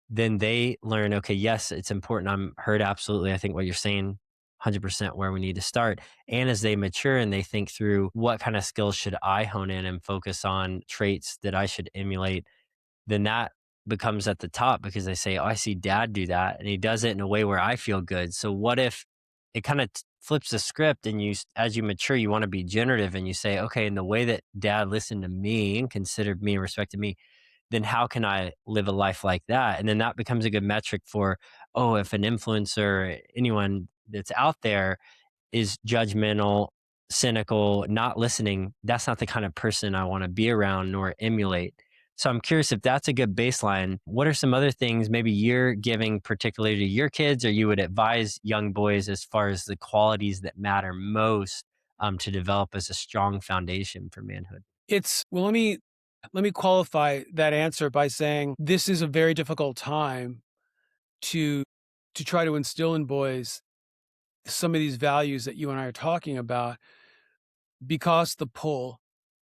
then they learn, okay, yes, it's important. I'm heard. Absolutely. I think what you're saying, 100% where we need to start. And as they mature and they think through, what kind of skills should I hone in and focus on, traits that I should emulate, then that becomes at the top because they say, oh, I see dad do that. And he does it in a way where I feel good. So what if it kind of flips the script, and as you mature, you want to be generative and you say, okay, in the way that dad listened to me and considered me and respected me, then how can I live a life like that? And then that becomes a good metric for, oh, if an influencer, anyone that's out there is judgmental, cynical, not listening, that's not the kind of person I want to be around nor emulate. So I'm curious if that's a good baseline. What are some other things maybe you're giving particularly to your kids, or you would advise young boys as far as the qualities that matter most to develop as a strong foundation for manhood? It's well, let me qualify that answer by saying this is a very difficult time to try to instill in boys some of these values that you and I are talking about, because the pull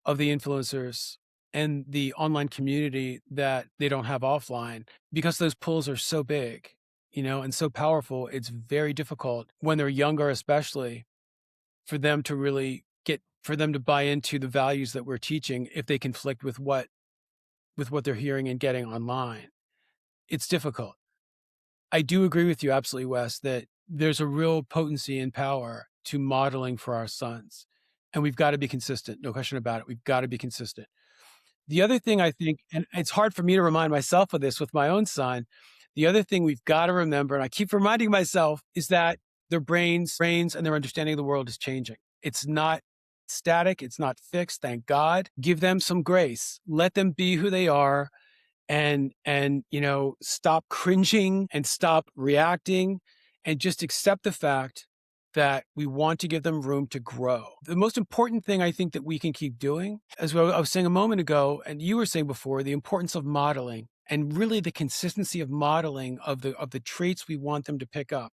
of the influencers and the online community that they don't have offline, because those pulls are so big, and so powerful. It's very difficult when they're younger, especially, for them to really for them to buy into the values that we're teaching if they conflict with what they're hearing and getting online. It's difficult. I do agree with you absolutely, Wes, that there's a real potency and power to modeling for our sons. And we've got to be consistent. No question about it. We've got to be consistent. The other thing I think, and it's hard for me to remind myself of this with my own son, the other thing we've got to remember, and I keep reminding myself, is that their brains and their understanding of the world is changing. It's not static. It's not fixed. Thank God. Give them some grace. Let them be who they are, and stop cringing and stop reacting, and just accept the fact that we want to give them room to grow. The most important thing I think that we can keep doing, as I was saying a moment ago, and you were saying before, the importance of modeling, and really the consistency of modeling of the traits we want them to pick up.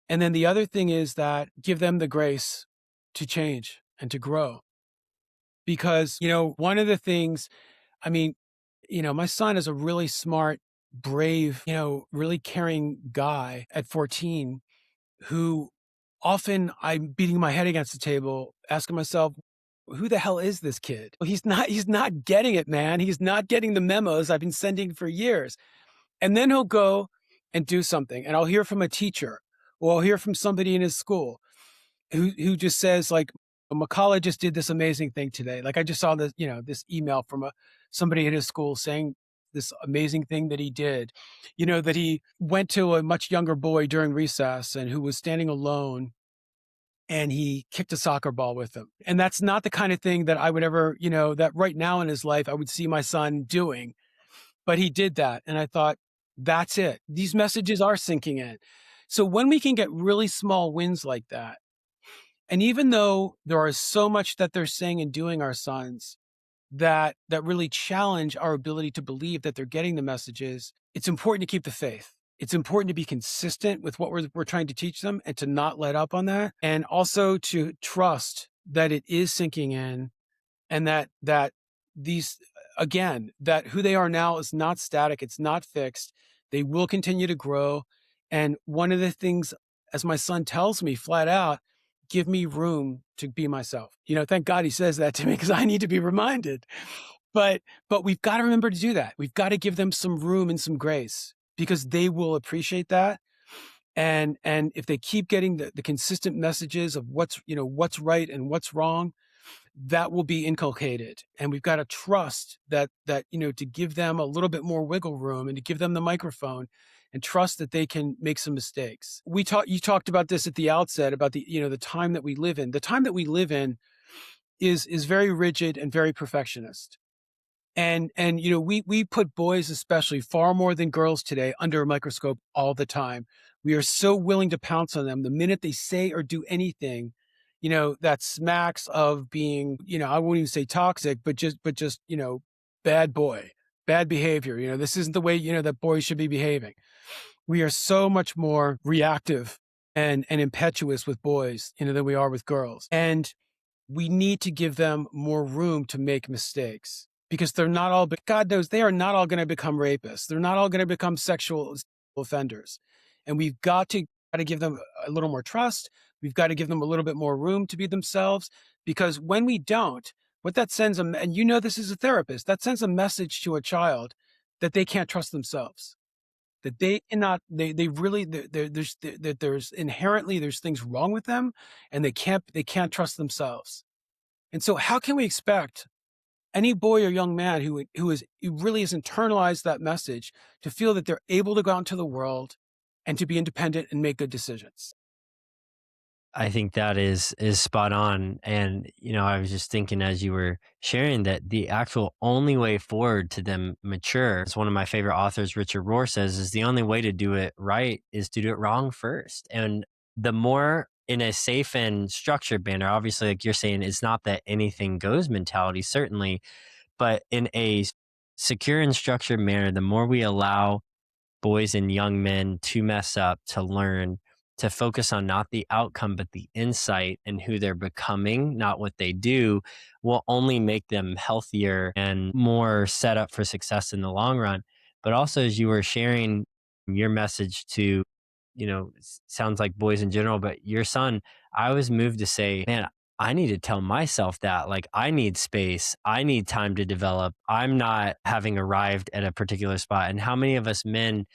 And then the other thing is that give them the grace to change and to grow. Because, one of the things, I mean, my son is a really smart, brave, really caring guy at 14, who often I'm beating my head against the table, asking myself, who the hell is this kid? Well, he's not getting it, man. He's not getting the memos I've been sending for years. And then he'll go and do something, and I'll hear from a teacher, or I'll hear from somebody in his school who just says, like, McCullough just did this amazing thing today. Like, I just saw this, this email from somebody at his school saying this amazing thing that he did, that he went to a much younger boy during recess and who was standing alone, and he kicked a soccer ball with him. And that's not the kind of thing that I would ever, that right now in his life, I would see my son doing. But he did that. And I thought, that's it. These messages are sinking in. So when we can get really small wins like that, and even though there is so much that they're saying and doing, our sons, that really challenge our ability to believe that they're getting the messages, it's important to keep the faith. It's important to be consistent with what we're trying to teach them, and to not let up on that. And also to trust that it is sinking in, and that these, again, that who they are now is not static. It's not fixed. They will continue to grow. And one of the things, as my son tells me flat out, give me room to be myself. Thank God he says that to me, because I need to be reminded. But we've got to remember to do that. We've got to give them some room and some grace, because they will appreciate that. And if they keep getting the consistent messages of what's right and what's wrong, that will be inculcated. And we've got to trust that to give them a little bit more wiggle room, and to give them the microphone, and trust that they can make some mistakes. You talked about this at the outset, about the time that we live in. The time that we live in is very rigid and very perfectionist. And we put boys, especially, far more than girls today, under a microscope all the time. We are so willing to pounce on them the minute they say or do anything, that smacks of being, I won't even say toxic, but just bad boy, bad behavior. This isn't the way, that boys should be behaving. We are so much more reactive and impetuous with boys, than we are with girls. And we need to give them more room to make mistakes, because they're not all, but God knows they are not all going to become rapists. They're not all going to become sexual offenders. And we've got to give them a little more trust. We've got to give them a little bit more room to be themselves, because when we don't, what that sends them, and this as a therapist, that sends a message to a child that they can't trust themselves, that they cannot, they really, there's inherently, there's things wrong with them, and they can't trust themselves. And so how can we expect any boy or young man who really has internalized that message to feel that they're able to go out into the world and to be independent and make good decisions? I think that is spot on. And, I was just thinking as you were sharing that the actual only way forward to them mature, as one of my favorite authors, Richard Rohr, says, is the only way to do it right is to do it wrong first. And the more in a safe and structured manner, obviously, like you're saying, it's not that anything goes mentality, certainly, but in a secure and structured manner, the more we allow boys and young men to mess up, to learn, to focus on not the outcome, but the insight and who they're becoming, not what they do, will only make them healthier and more set up for success in the long run. But also, as you were sharing your message to, sounds like boys in general, but your son, I was moved to say, man, I need to tell myself that, like, I need space. I need time to develop. I'm not having arrived at a particular spot. And how many of us men,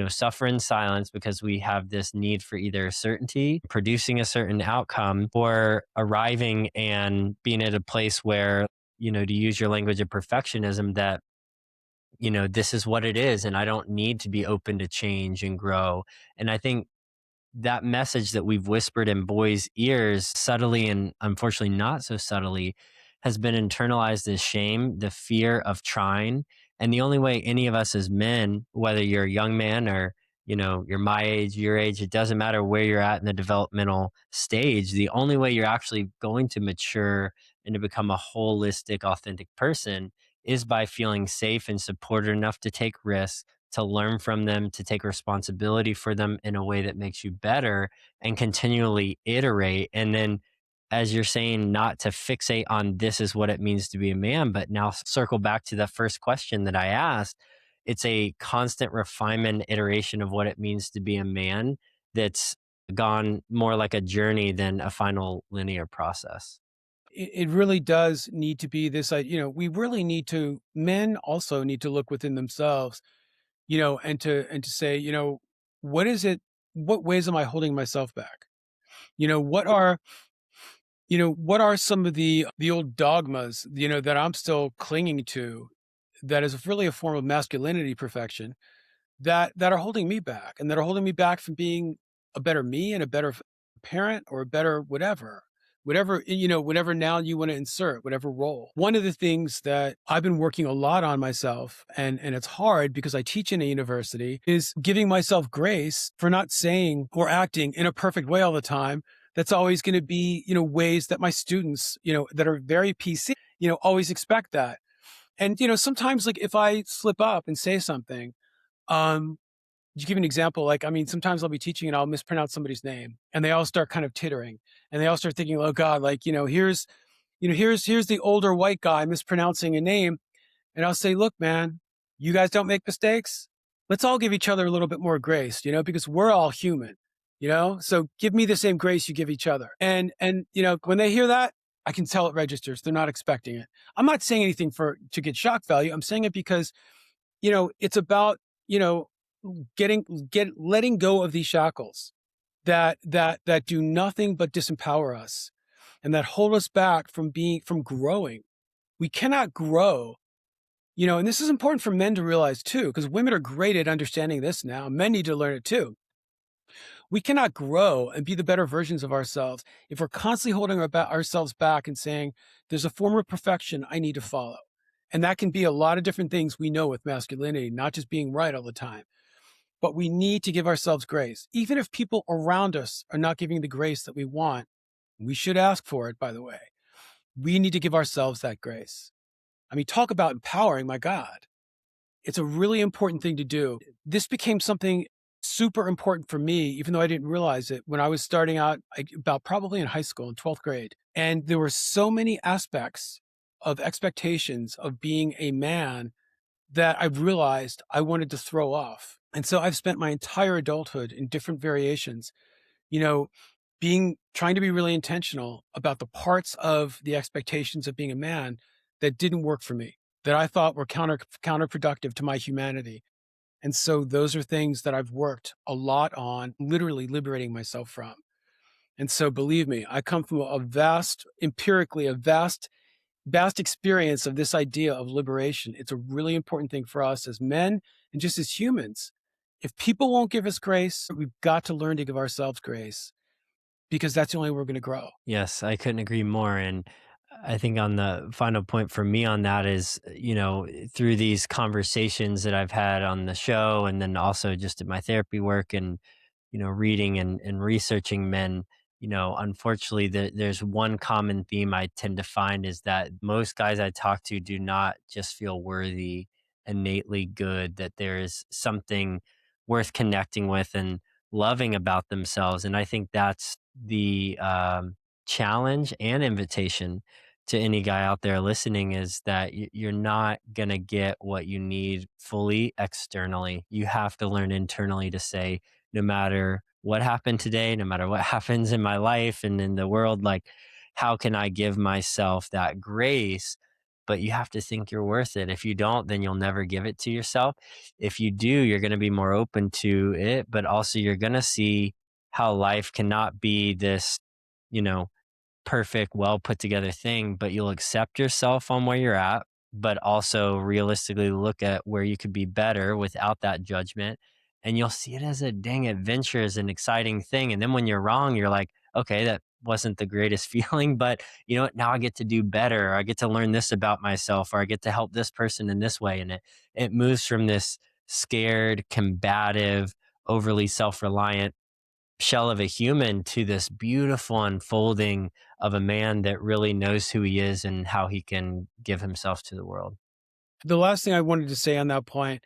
suffer in silence because we have this need for either certainty, producing a certain outcome, or arriving and being at a place where, to use your language of perfectionism, that, this is what it is. And I don't need to be open to change and grow. And I think that message that we've whispered in boys' ears subtly and unfortunately not so subtly has been internalized as shame, the fear of trying. And the only way any of us as men, whether you're a young man or, you're my age, your age, it doesn't matter where you're at in the developmental stage, the only way you're actually going to mature and to become a holistic, authentic person is by feeling safe and supported enough to take risks, to learn from them, to take responsibility for them in a way that makes you better and continually iterate. And then, as you're saying, not to fixate on this is what it means to be a man, but now circle back to the first question that I asked. It's a constant refinement, iteration of what it means to be a man that's gone more like a journey than a final linear process. It really does need to be this, we really need to, men also need to look within themselves, and to say, what is it, what ways am I holding myself back? You know, what are, what are some of the old dogmas, that I'm still clinging to that is really a form of masculinity perfection that are holding me back and that are holding me back from being a better me and a better parent or a better whatever, whatever noun you want to insert, whatever role. One of the things that I've been working a lot on myself, and it's hard because I teach in a university, is giving myself grace for not saying or acting in a perfect way all the time. That's always going to be, ways that my students, that are very PC, always expect that. And, sometimes like if I slip up and say something, um, to give you an example, like, I mean, sometimes I'll be teaching and I'll mispronounce somebody's name and they all start kind of tittering and they all start thinking, oh God, like, here's the older white guy mispronouncing a name. And I'll say, look, man, you guys don't make mistakes. Let's all give each other a little bit more grace, because we're all human, so give me the same grace you give each other. And, when they hear that, I can tell it registers. They're not expecting it. I'm not saying anything to get shock value. I'm saying it because, it's about, you know, letting go of these shackles that do nothing but disempower us and that hold us back from growing. We cannot grow, and this is important for men to realize too, because women are great at understanding this now. Men need to learn it too. We cannot grow and be the better versions of ourselves if we're constantly holding ourselves back and saying, there's a form of perfection I need to follow. And that can be a lot of different things we know with masculinity, not just being right all the time. But we need to give ourselves grace. Even if people around us are not giving the grace that we want, we should ask for it, by the way. We need to give ourselves that grace. I mean, talk about empowering, my God. It's a really important thing to do. This became something super important for me, even though I didn't realize it when I was starting out, about probably in high school in 12th grade. And there were so many aspects of expectations of being a man that I realized I wanted to throw off. And so I've spent my entire adulthood in different variations, you know, trying to be really intentional about the parts of the expectations of being a man that didn't work for me, that I thought were counterproductive to my humanity. And so those are things that I've worked a lot on, literally liberating myself from. And so believe me, I come from a vast experience of this idea of liberation. It's a really important thing for us as men and just as humans. If people won't give us grace, we've got to learn to give ourselves grace. because that's the only way we're going to grow. Yes, I couldn't agree more. And I think on the final point for me on that is, through these conversations that I've had on the show and then also just at my therapy work and, reading and researching men, unfortunately, there's one common theme I tend to find is that most guys I talk to do not just feel worthy, innately good, that there is something worth connecting with and loving about themselves. And I think that's the challenge and invitation to any guy out there listening is that you're not going to get what you need fully externally. You have to learn internally to say, no matter what happened today, no matter what happens in my life and in the world, like, how can I give myself that grace? But you have to think you're worth it. If you don't, then you'll never give it to yourself. If you do, you're going to be more open to it, but also you're going to see how life cannot be this, you know, perfect, well put together thing, but you'll accept yourself on where you're at, but also realistically look at where you could be better without that judgment. And you'll see it as a dang adventure, as an exciting thing. And then when you're wrong, you're like, okay, that wasn't the greatest feeling, but you know what? Now I get to do better. Or I get to learn this about myself, or I get to help this person in this way. And it moves from this scared, combative, overly self reliant shell of a human to this beautiful unfolding of a man that really knows who he is and how he can give himself to the world. The last thing I wanted to say on that point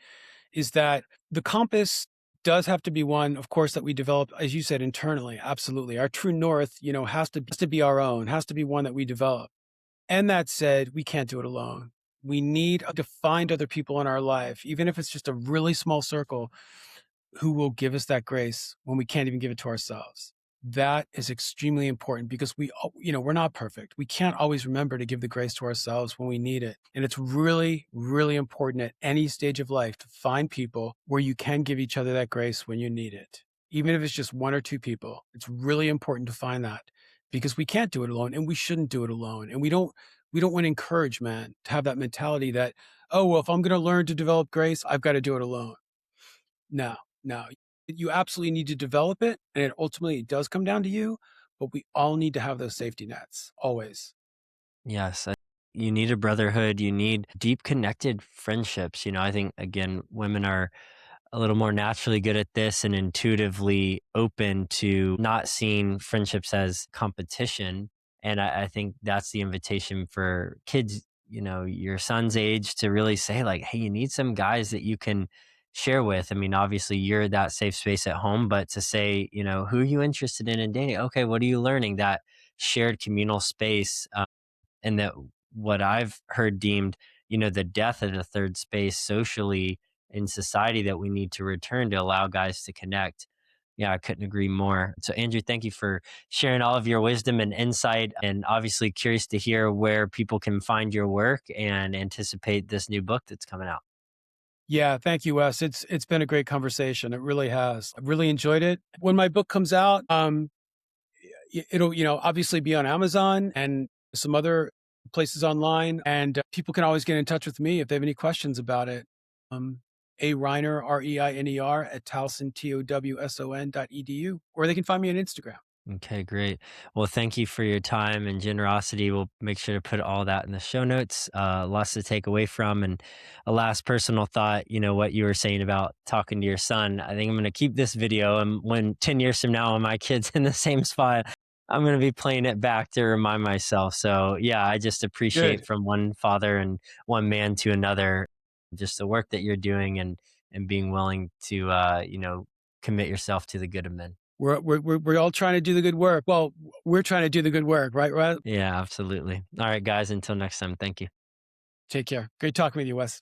is that the compass does have to be one, of course, that we develop, as you said, internally. Absolutely. Our true north, has to be our own, has to be one that we develop. And that said, we can't do it alone. We need to find other people in our life, even if it's just a really small circle, who will give us that grace when we can't even give it to ourselves. That is extremely important because we're not perfect. We can't always remember to give the grace to ourselves when we need it. And it's really, really important at any stage of life to find people where you can give each other that grace when you need it. Even if it's just one or two people, it's really important to find that because we can't do it alone and we shouldn't do it alone. And we don't want to encourage man to have that mentality that, oh, well, if I'm going to learn to develop grace, I've got to do it alone. No, no. You absolutely need to develop it, and it does come down to you, but we all need to have those safety nets, always. Yes. You need a brotherhood. You need deep connected friendships. I think, again, women are a little more naturally good at this and intuitively open to not seeing friendships as competition. And I think that's the invitation for kids, your son's age to really say, like, hey, you need some guys that you can share with. I mean, obviously, you're that safe space at home, but to say, who are you interested in dating? Okay, what are you learning? That shared communal space and that what I've heard deemed, the death of the third space socially in society that we need to return to allow guys to connect. Yeah, I couldn't agree more. So, Andrew, thank you for sharing all of your wisdom and insight. And obviously, curious to hear where people can find your work and anticipate this new book that's coming out. Yeah, thank you, Wes. It's been a great conversation. It really has. I really enjoyed it. When my book comes out, it'll obviously be on Amazon and some other places online, and people can always get in touch with me if they have any questions about it. A Reiner, Reiner at Towson, TOWSON.edu, or they can find me on Instagram. Okay, great. Well, thank you for your time and generosity. We'll make sure to put all that in the show notes. Lots to take away from. And a last personal thought, what you were saying about talking to your son. I think I'm going to keep this video. And when 10 years from now, when my kid's in the same spot, I'm going to be playing it back to remind myself. So, yeah, I just appreciate Good. from one father and one man to another, just the work that you're doing and being willing to, commit yourself to the good of men. We're all trying to do the good work. Well, we're trying to do the good work, right? Right. Yeah, absolutely. All right, guys, until next time, thank you. Take care. Great talking with you, Wes.